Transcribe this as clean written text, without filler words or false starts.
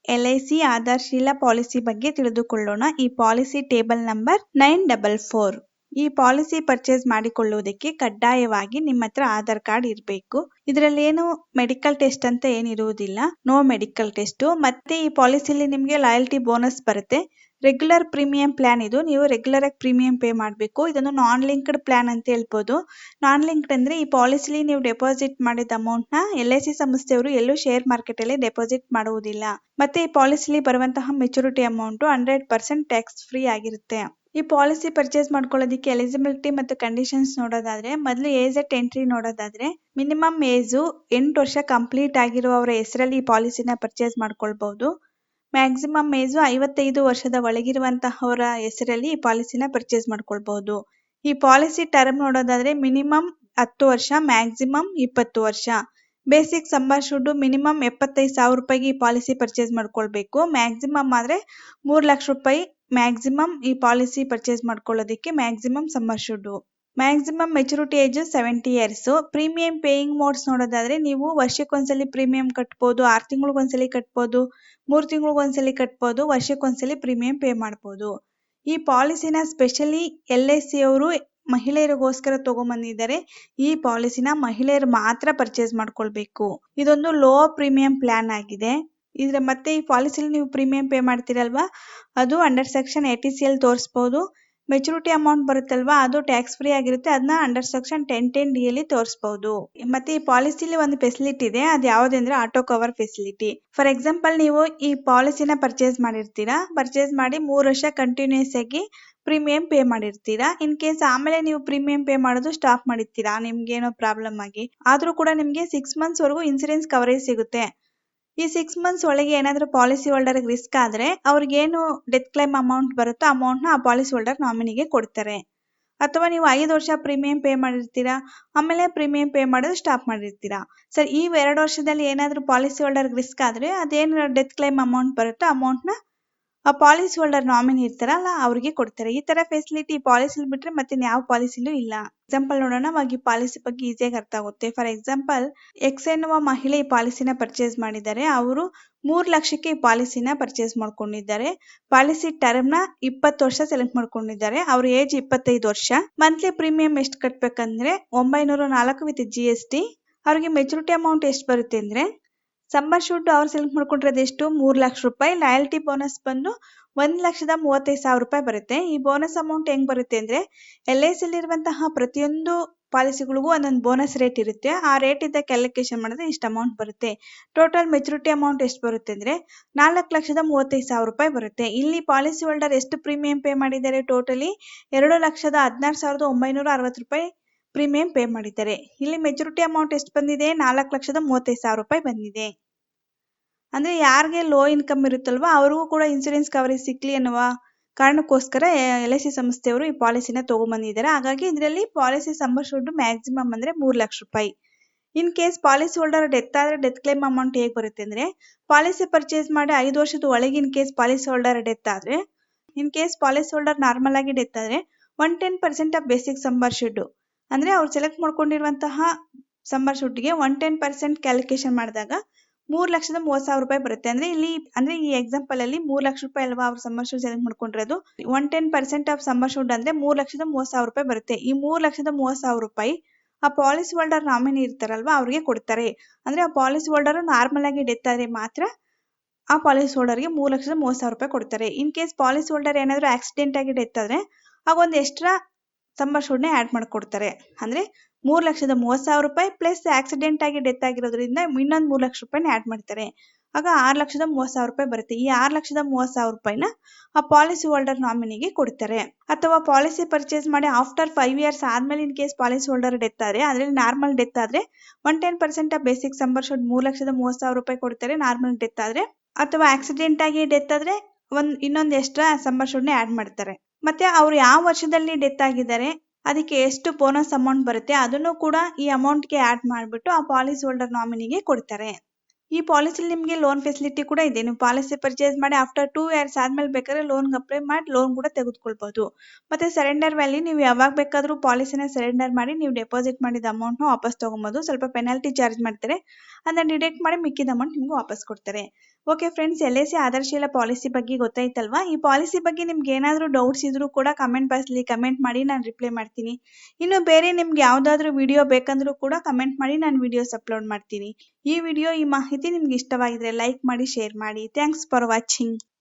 LIC ಆಧಾರಶೀಲ policy ಬಗ್ಗೆ ತಿಳಿದುಕೊಳ್ಳೋಣ. ಈ ಪಾಲಿಸಿ ಟೇಬಲ್ ನಂಬರ್ 944. ಈ ಪಾಲಿಸಿ ಪರ್ಚೇಸ್ ಮಾಡಿಕೊಳ್ಳುವುದಕ್ಕೆ ಕಡ್ಡಾಯವಾಗಿ ನಿಮ್ಮ ಹತ್ರ ಆಧಾರ್ ಕಾರ್ಡ್ ಇರಬೇಕು. ಇದರಲ್ಲಿ ಏನು ಮೆಡಿಕಲ್ ಟೆಸ್ಟ್ ಅಂತ ಏನಿರುವುದಿಲ್ಲ, ನೋ ಮೆಡಿಕಲ್ ಟೆಸ್ಟ್. ಮತ್ತೆ ಈ ಪಾಲಿಸಿಲಿ ನಿಮಗೆ ಲಾಯಲ್ಟಿ ಬೋನಸ್ ಬರುತ್ತೆ. ರೆಗ್ಯುಲರ್ ಪ್ರೀಮಿಯಂ ಪ್ಲಾನ್ ಇದು, ನೀವು ರೆಗ್ಯುಲರ್ ಆಗಿ ಪ್ರೀಮಿಯಂ ಪೇ ಮಾಡಬೇಕು. ಇದನ್ನು ನಾನ್ ಲಿಂಕ್ಡ್ ಪ್ಲಾನ್ ಅಂತ ಹೇಳ್ಬೋದು. ನಾನ್ ಲಿಂಕ್ಡ್ ಅಂದ್ರೆ ಈ ಪಾಲಿಸಿಲಿ ನೀವು ಡೆಪಾಸಿಟ್ ಮಾಡಿದ ಅಮೌಂಟ್ ನ LIC ಸಂಸ್ಥೆಯವರು ಎಲ್ಲೂ ಶೇರ್ ಮಾರ್ಕೆಟ್ ಅಲ್ಲಿ ಡೆಪಾಸಿಟ್ ಮಾಡುವುದಿಲ್ಲ. ಮತ್ತೆ ಈ ಪಾಲಿಸಿಲಿ ಬರುವಂತಹ ಮೆಚುರಿಟಿ ಅಮೌಂಟ್ 100% ಟ್ಯಾಕ್ಸ್ ಫ್ರೀ ಆಗಿರುತ್ತೆ. ಈ ಪಾಲಿಸಿ ಪರ್ಚೇಸ್ ಮಾಡ್ಕೊಳ್ಳೋದಕ್ಕೆ ಎಲಿಜಿಬಿಲಿಟಿ ಮತ್ತು ಕಂಡೀಷನ್ಸ್ ನೋಡೋದಾದ್ರೆ, ಮೊದಲು ಏಜ್ ಅಟ್ ಎಂಟ್ರಿ ನೋಡೋದಾದ್ರೆ ಮಿನಿಮಮ್ ಏಜು 8 ವರ್ಷ ಕಂಪ್ಲೀಟ್ ಆಗಿರುವವರ ಹೆಸರಲ್ಲಿ ಈ ಪಾಲಿಸಿನ ಪರ್ಚೇಸ್ ಮಾಡ್ಕೊಳ್ಬಹುದು. ಮ್ಯಾಕ್ಸಿಮಮ್ ಏಜು 55 ವರ್ಷದ ಒಳಗಿರುವಂತಹವರ ಹೆಸರಲ್ಲಿ ಈ ಪಾಲಿಸಿನ ಪರ್ಚೇಸ್ ಮಾಡ್ಕೊಳ್ಬಹುದು. ಈ ಪಾಲಿಸಿ ಟರ್ಮ್ ನೋಡೋದಾದ್ರೆ ಮಿನಿಮಮ್ 10 ವರ್ಷ, ಮ್ಯಾಕ್ಸಿಮಮ್ 20 ವರ್ಷ. ಬೇಸಿಕ್ ಸಮ್ ಅಶ್ಯೂರ್ಡ್ ಮಿನಿಮಮ್ 75,000 ರೂಪಾಯಿಗೆ ಈ ಪಾಲಿಸಿ ಪರ್ಚೇಸ್ ಮಾಡ್ಕೊಳ್ಬೇಕು. ಮ್ಯಾಕ್ಸಿಮಮ್ ಆದ್ರೆ 3 ಲಕ್ಷ ರೂಪಾಯಿ ಮ್ಯಾಕ್ಸಿಮಮ್ ಈ ಪಾಲಿಸಿ ಪರ್ಚೇಸ್ ಮಾಡ್ಕೊಳ್ಳೋದಕ್ಕೆ maximum sum assured. Maximum maturity age 70 years. Premium paying modes ನೋಡೋದಾದ್ರೆ ನೀವು ವರ್ಷಕ್ಕೊಂದ್ಸಲಿ ಪ್ರೀಮಿಯಂ ಕಟ್ಬೋದು, 6 ತಿಂಗಳಿಗೊಂದ್ಸಲಿ ಕಟ್ಬೋದು, 3 ತಿಂಗಳಿಗೊಂದ್ಸಲಿ ಕಟ್ಬೋದು, ವರ್ಷಕ್ಕೊಂದ್ಸಲಿ ಪ್ರೀಮಿಯಂ ಪೇ ಮಾಡ್ಬೋದು. ಈ ಪಾಲಿಸಿನ ಸ್ಪೆಷಲಿ LIC ಅವರು ಮಹಿಳೆಯರಿಗೋಸ್ಕರ ತಗೊಂಡ್ಬಂದಿದ್ದಾರೆ. ಈ ಪಾಲಿಸಿನ ಮಹಿಳೆಯರು ಮಾತ್ರ ಪರ್ಚೇಸ್ ಮಾಡ್ಕೊಳ್ಬೇಕು. ಇದೊಂದು ಲೋ ಪ್ರೀಮಿಯಂ ಪ್ಲಾನ್ ಆಗಿದೆ. ಇದ್ರ ಮತ್ತೆ ಈ ಪಾಲಿಸಿಲಿ ನೀವು ಪ್ರೀಮಿಯಂ ಪೇ ಮಾಡ್ತೀರಲ್ವಾ, ಅದು ಅಂಡರ್ ಸೆಕ್ಷನ್ 80C ತೋರಿಸಬಹುದು. ಮೆಚುರಿಟಿ ಅಮೌಂಟ್ ಬರುತ್ತಲ್ವಾ, ಅದು ಟ್ಯಾಕ್ಸ್ ಫ್ರೀ ಆಗಿರುತ್ತೆ. ಅದನ್ನ ಅಂಡರ್ ಸೆಕ್ಷನ್ 1010D ಅಲ್ಲಿ ತೋರಿಸಬಹುದು. ಮತ್ತೆ ಈ ಪಾಲಿಸಿಲಿ ಒಂದು ಫೆಸಿಲಿಟಿ ಇದೆ, ಅದು ಯಾವುದಂದ್ರೆ auto cover facility. For example, ನೀವು ಈ ಪಾಲಿಸಿನ ಪರ್ಚೇಸ್ ಮಾಡಿರ್ತೀರಾ, ಪರ್ಚೇಸ್ ಮಾಡಿ 3 ವರ್ಷ ಕಂಟಿನ್ಯೂಸ್ ಆಗಿ ಪ್ರೀಮಿಯಂ ಪೇ ಮಾಡಿರ್ತೀರಾ. ಇನ್ ಕೇಸ್ ಆಮೇಲೆ ನೀವು ಪ್ರೀಮಿಯಂ ಪೇ ಮಾಡೋದು ಸ್ಟಾಪ್ ಮಾಡಿರ್ತೀರಾ, ನಿಮ್ಗೆ ಏನೋ ಪ್ರಾಬ್ಲಮ್ ಆಗಿ, ಆದ್ರೂ ಕೂಡ ನಿಮ್ಗೆ 6 ಮಂತ್ಸ್ ವರೆಗೂ ಇನ್ಸೂರೆನ್ಸ್ ಕವರೇಜ್ ಸಿಗುತ್ತೆ. ಈ 6 ಮಂತ್ಸ್ ಒಳಗೆ ಏನಾದ್ರೂ ಪಾಲಿಸಿ ಹೋಲ್ಡರ್ ರಿಸ್ಕ್ ಆದ್ರೆ ಅವ್ರಿಗೇನು ಡೆತ್ ಕ್ಲೈಮ್ ಅಮೌಂಟ್ ಬರುತ್ತೋ ಅಮೌಂಟ್ ನ ಆ ಪಾಲಿಸಿ ಹೋಲ್ಡರ್ ನಾಮಿನಿಗೆ ಕೊಡ್ತಾರೆ. ಅಥವಾ ನೀವು 5 ವರ್ಷ ಪ್ರೀಮಿಯಂ ಪೇ ಮಾಡಿರ್ತೀರಾ, ಆಮೇಲೆ ಪ್ರೀಮಿಯಂ ಪೇ ಮಾಡೋದು ಸ್ಟಾಪ್ ಮಾಡಿರ್ತೀರಾ. ಸರ್, ಈ 2 ವರ್ಷದಲ್ಲಿ ಏನಾದ್ರೂ ಪಾಲಿಸಿ ಹೋಲ್ಡರ್ ರಿಸ್ಕ್ ಆದ್ರೆ ಅದೇನು ಡೆತ್ ಕ್ಲೈಮ್ ಅಮೌಂಟ್ ಬರುತ್ತೋ ಅಮೌಂಟ್ ನ ಆ ಪಾಲಿಸಿ ಹೋಲ್ಡರ್ ನಾಮಿನಿ ಇರ್ತಾರಲ್ಲ ಅವ್ರಿಗೆ ಕೊಡ್ತಾರೆ. ಈ ತರ ಫೆಸಿಲಿಟಿ ಪಾಲಿಸಿ ಬಿಟ್ರೆ ಮತ್ತೆ ಯಾವ ಪಾಲಿಸಿಲೂ ಇಲ್ಲ. ಎಕ್ಸಾಂಪಲ್ ನೋಡೋಣ, ಈ ಪಾಲಿಸಿ ಬಗ್ಗೆ ಈಸಿಯಾಗಿ ಅರ್ಥ ಆಗುತ್ತೆ. ಫಾರ್ ಎಕ್ಸಾಂಪಲ್, ಎಕ್ಸ್ ಎನ್ನುವ ಮಹಿಳೆ ಈ ಪಾಲಿಸಿನ ಪರ್ಚೇಸ್ ಮಾಡಿದ್ದಾರೆ. ಅವರು 3 ಲಕ್ಷಕ್ಕೆ ಈ ಪಾಲಿಸಿನ ಪರ್ಚೇಸ್ ಮಾಡ್ಕೊಂಡಿದ್ದಾರೆ. ಪಾಲಿಸಿ ಟರ್ಮ್ ನ 20 ವರ್ಷ ಸೆಲೆಕ್ಟ್ ಮಾಡ್ಕೊಂಡಿದ್ದಾರೆ. ಅವ್ರ ಏಜ್ 25 ವರ್ಷ. ಮಂತ್ಲಿ ಪ್ರೀಮಿಯಂ ಎಷ್ಟು ಕಟ್ಬೇಕಂದ್ರೆ 904 ವಿತ್ GST. ಅವ್ರಿಗೆ ಮೆಚುರಿಟಿ ಅಮೌಂಟ್ ಎಷ್ಟು ಬರುತ್ತೆ ಅಂದ್ರೆ, ಸಮ್ ಅಶ್ಯೂರ್ಡ್ ಅವ್ರು ಸೆಲೆಕ್ಟ್ ಮಾಡ್ಕೊಂಡಿರೋದು ಎಷ್ಟು, 3 ಲಕ್ಷ ರೂಪಾಯಿ. ಲಾಯಲ್ಟಿ ಬೋನಸ್ ಬಂದು 1,35,000 ರೂಪಾಯಿ ಬರುತ್ತೆ. ಈ ಬೋನಸ್ ಅಮೌಂಟ್ ಹೆಂಗ್ ಬರುತ್ತೆ ಅಂದ್ರೆ, LIC ಇರುವಂತಹ ಪ್ರತಿಯೊಂದು ಪಾಲಿಸಿಗಳಿಗೂ ಒಂದೊಂದು ಬೋನಸ್ ರೇಟ್ ಇರುತ್ತೆ. ಆ ರೇಟ್ ಇಂದ ಕ್ಯಾಲ್ಕುಲೇಷನ್ ಮಾಡಿದ್ರೆ ಇಷ್ಟು ಅಮೌಂಟ್ ಬರುತ್ತೆ. ಟೋಟಲ್ ಮೆಚುರಿಟಿ ಅಮೌಂಟ್ ಎಷ್ಟು ಬರುತ್ತೆ ಅಂದ್ರೆ 4,35,000 ರೂಪಾಯಿ ಬರುತ್ತೆ. ಇಲ್ಲಿ ಪಾಲಿಸಿ ಹೋಲ್ಡರ್ ಎಷ್ಟು ಪ್ರೀಮಿಯಂ ಪೇ ಮಾಡಿದ್ದಾರೆ, ಟೋಟಲಿ 2,16,960 ರೂಪಾಯಿ ಪ್ರೀಮಿಯಂ ಪೇ ಮಾಡಿದ್ದಾರೆ. ಇಲ್ಲಿ ಮೆಚುರಿಟಿ ಅಮೌಂಟ್ ಎಷ್ಟು ಬಂದಿದೆ, 4,35,000 ರೂಪಾಯಿ ಬಂದಿದೆ. ಅಂದ್ರೆ ಯಾರಿಗೆ ಲೋ ಇನ್ಕಮ್ ಇರುತ್ತಲ್ವಾ ಅವ್ರಿಗೂ ಕೂಡ ಇನ್ಸೂರೆನ್ಸ್ ಕವರೇಜ್ ಸಿಕ್ಲಿ ಅನ್ನುವ ಕಾರಣಕ್ಕೋಸ್ಕರ LIC ಸಂಸ್ಥೆಯವರು ಈ ಪಾಲಿಸಿನ ತಗೊಂಡ್ಬಂದಿದ್ದಾರೆ. ಹಾಗಾಗಿ ಇದರಲ್ಲಿ ಪಾಲಿಸಿ ಸಮ್ ಅಶ್ಯೂರ್ಡ್ ಮ್ಯಾಕ್ಸಿಮಮ್ ಅಂದ್ರೆ 3 ಲಕ್ಷ ರೂಪಾಯಿ. In case policy holder death ಆದ್ರೆ ಡೆತ್ ಕ್ಲೈಮ್ ಅಮೌಂಟ್ ಹೇಗೆ ಬರುತ್ತೆ ಅಂದ್ರೆ, ಪಾಲಿಸಿ ಪರ್ಚೇಸ್ ಮಾಡಿ 5 ವರ್ಷದ ಒಳಗೆ in case policy holder death ಆದ್ರೆ, in case policy holder normal ಆಗಿ ಡೆತ್ ಆದ್ರೆ 110% ಆಫ್ ಬೇಸಿಕ್ ಸಮ್ ಅಶ್ಯೂರ್ಡ್ ಅಂದ್ರೆ ಅವ್ರು ಸೆಲೆಕ್ಟ್ ಮಾಡ್ಕೊಂಡಿರುವಂತಹ ಸಮ್ ಅಶ್ಯೂರ್ಡ್ಗೆ 110% ಕ್ಯಾಲ್ಕುಲೇಷನ್ ಮಾಡಿದಾಗ 3,30,000 ರೂಪಾಯಿ ಬರುತ್ತೆ. ಅಂದ್ರೆ ಈ ಎಕ್ಸಾಂಪಲ್ ಅಲ್ಲಿ 3 ಲಕ್ಷ ರೂಪಾಯಿ ಅಲ್ವಾ ಅವ್ರು ಸಮ್ ಅಶ್ಯೂರ್ಡ್ ಸೆಲೆಕ್ಟ್ ಮಾಡ್ಕೊಂಡಿರೋದು. 110% ಆಫ್ ಸಮ್ ಅಶ್ಯೂರ್ಡ್ ಅಂದ್ರೆ 3,30,000 ರೂಪಾಯಿ ಬರುತ್ತೆ. ಈ 3,30,000 ರೂಪಾಯಿ ಆ ಪಾಲಿಸಿ ಹೋಲ್ಡರ್ ನಾಮಿನಿ ಇರ್ತಾರಲ್ವಾ ಅವ್ರಿಗೆ ಕೊಡ್ತಾರೆ. ಅಂದ್ರೆ ಆ ಪಾಲಿಸಿ ಹೋಲ್ಡರ್ ನಾರ್ಮಲ್ ಆಗಿ ಡೆತ್ ಆದ್ರೆ ಮಾತ್ರ ಆ ಪಾಲಿಸಿ ಹೋಲ್ಡರ್ಗೆ 3,30,000 ರೂಪಾಯಿ ಕೊಡ್ತಾರೆ. ಇನ್ ಕೇಸ್ ಪಾಲಿಸಿ ಹೋಲ್ಡರ್ ಏನಾದ್ರು ಆಕ್ಸಿಡೆಂಟ್ ಆಗಿ ಡೆತ್ ಆದ್ರೆ ಆಗ ಒಂದು ಎಕ್ಸ್ಟ್ರಾ ಸಮ್ ಅಶ್ಯೂರ್ಡ್ ಆಡ್ ಮಾಡ್ಕೊಡ್ತಾರೆ. ಅಂದ್ರೆ 3,30,000 ರೂಪಾಯಿ ಪ್ಲಸ್ ಆಕ್ಸಿಡೆಂಟ್ ಆಗಿ ಡೆತ್ ಆಗಿರೋದ್ರಿಂದ ಇನ್ನೊಂದು 3 ಲಕ್ಷ ರೂಪಾಯಿನ ಆಡ್ ಮಾಡ್ತಾರೆ. ಆಗ 6,30,000 ರೂಪಾಯಿ ಬರುತ್ತೆ. ಈ 6,30,000 ರೂಪಾಯಿನ ಆ ಪಾಲಿಸಿ ಹೋಲ್ಡರ್ ನಾಮಿನಿಗೆ ಕೊಡ್ತಾರೆ. ಅಥವಾ ಪಾಲಿಸಿ ಪರ್ಚೇಸ್ ಮಾಡಿ ಆಫ್ಟರ್ 5 ಇಯರ್ಸ್ ಆದ್ಮೇಲೆ ಇನ್ ಕೇಸ್ ಪಾಲಿಸಿ ಹೋಲ್ಡರ್ ಡೆತ್ ಆದ್ರೆ, ಅದ್ರಲ್ಲಿ ನಾರ್ಮಲ್ ಡೆತ್ ಆದ್ರೆ 110% ಆಫ್ ಬೇಸಿಕ್ ಸಮ್ ಅಶ್ಯೂರ್ಡ್ 3,30,000 ರೂಪಾಯಿ ಕೊಡ್ತಾರೆ ನಾರ್ಮಲ್ ಡೆತ್ ಆದ್ರೆ. ಅಥವಾ ಆಕ್ಸಿಡೆಂಟ್ ಆಗಿ ಡೆತ್ ಆದ್ರೆ ಇನ್ನೊಂದು ಎಕ್ಸ್ಟ್ರಾ ಸಮ್ ಅಶ್ಯೂರ್ಡ್ ಆಡ್ ಮಾಡ್ತಾರೆ. ಮತ್ತೆ ಅವ್ರು ಯಾವ ವರ್ಷದಲ್ಲಿ ಡೆತ್ ಆಗಿದ್ದಾರೆ ಅದಕ್ಕೆ ಎಷ್ಟು ಬೋನಸ್ ಅಮೌಂಟ್ ಬರುತ್ತೆ ಅದನ್ನು ಕೂಡ ಈ ಅಮೌಂಟ್ಗೆ ಆಡ್ ಮಾಡಿಬಿಟ್ಟು ಆ ಪಾಲಿಸಿ ಹೋಲ್ಡರ್ ನಾಮಿನಿಗೆ ಕೊಡ್ತಾರೆ. ಈ ಪಾಲಿಸಿಲಿ ನಿಮಗೆ ಲೋನ್ ಫೆಸಿಲಿಟಿ ಕೂಡ ಇದೆ. ನೀವು ಪಾಲಿಸಿ ಪರ್ಚೇಸ್ ಮಾಡಿ ಆಫ್ಟರ್ 2 ಇಯರ್ಸ್ ಆದ್ಮೇಲೆ ಬೇಕಾದ್ರೆ ಲೋನ್ಗೆ ಅಪ್ಲೈ ಮಾಡಿ ಲೋನ್ ಕೂಡ ತೆಗೆದುಕೊಳ್ಬಹುದು. ಮತ್ತೆ ಸರೆಂಡರ್ ವ್ಯಾಲ್ಯೂ, ನೀವು ಯಾವಾಗ ಬೇಕಾದ್ರೂ ಪಾಲಿಸಿನ ಸರೆಂಡರ್ ಮಾಡಿ ನೀವು ಡೆಪಾಸಿಟ್ ಮಾಡಿದ ಅಮೌಂಟ್ ನ ವಾಪಸ್ ತಗೊಬಹುದು. ಸ್ವಲ್ಪ ಪೆನಾಲ್ಟಿ ಚಾರ್ಜ್ ಮಾಡ್ತಾರೆ, ಅದನ್ನ ಡಿಡಕ್ಟ್ ಮಾಡಿ ಮಿಕ್ಕಿದ ಅಮೌಂಟ್ ನಿಮ್ಗೆ ವಾಪಸ್ ಕೊಡ್ತಾರೆ. ಓಕೆ ಫ್ರೆಂಡ್ಸ್, LIC ಆಧಾರಶೀಲ ಪಾಲಿಸಿ ಬಗ್ಗೆ ಗೊತ್ತಾಯ್ತಲ್ವಾ? ಈ ಪಾಲಿಸಿ ಬಗ್ಗೆ ನಿಮ್ಗೆ ಏನಾದರೂ ಡೌಟ್ಸ್ ಇದ್ರೂ ಕೂಡ ಕಮೆಂಟ್ ಬಾಕ್ಸಲ್ಲಿ ಕಮೆಂಟ್ ಮಾಡಿ, ನಾನು ರಿಪ್ಲೈ ಮಾಡ್ತೀನಿ. ಇನ್ನು ಬೇರೆ ನಿಮ್ಗೆ ಯಾವುದಾದ್ರೂ ವಿಡಿಯೋ ಬೇಕಂದ್ರೂ ಕೂಡ ಕಮೆಂಟ್ ಮಾಡಿ, ನಾನು ವಿಡಿಯೋಸ್ ಅಪ್ಲೋಡ್ ಮಾಡ್ತೀನಿ. ಈ ಮಾಹಿತಿ ನಿಮ್ಗೆ ಇಷ್ಟವಾಗಿದ್ರೆ ಲೈಕ್ ಮಾಡಿ, ಶೇರ್ ಮಾಡಿ. Thanks for watching.